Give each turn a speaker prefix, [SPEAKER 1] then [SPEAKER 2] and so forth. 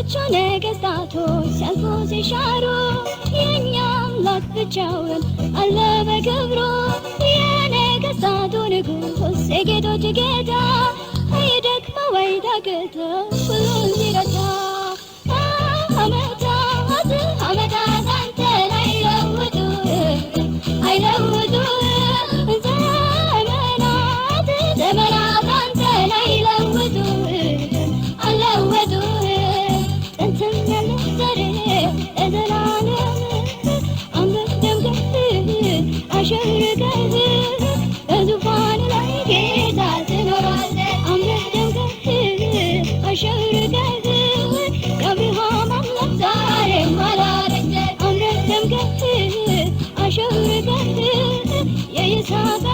[SPEAKER 1] ነገስታቶች ሲያልፉ ሲሻሩ የኛ አምላክ ብቻውን አለ በክብሩ የነገስታቱ ንጉሥ የጌቶች ጌታ አይደክመው አይታክተው ሁሉን ሲረዳ ዓመታት አንተን አይለውጡ ዘመናት አንተን አይለውጡ አለወጡ ጥንትም ያለ ዛሬ ለዘላለም አምረህ ደምቀህ አሸብርቀህ በዙፋን ላይ ጌታ ትኖራለህ አምረህ ደምቀህ አሸብርቀህ የአብርሃም አምላክ ዛሬም አላረጀም አምረህ ደምቀህ አሸብርቀህ የይስሐቅ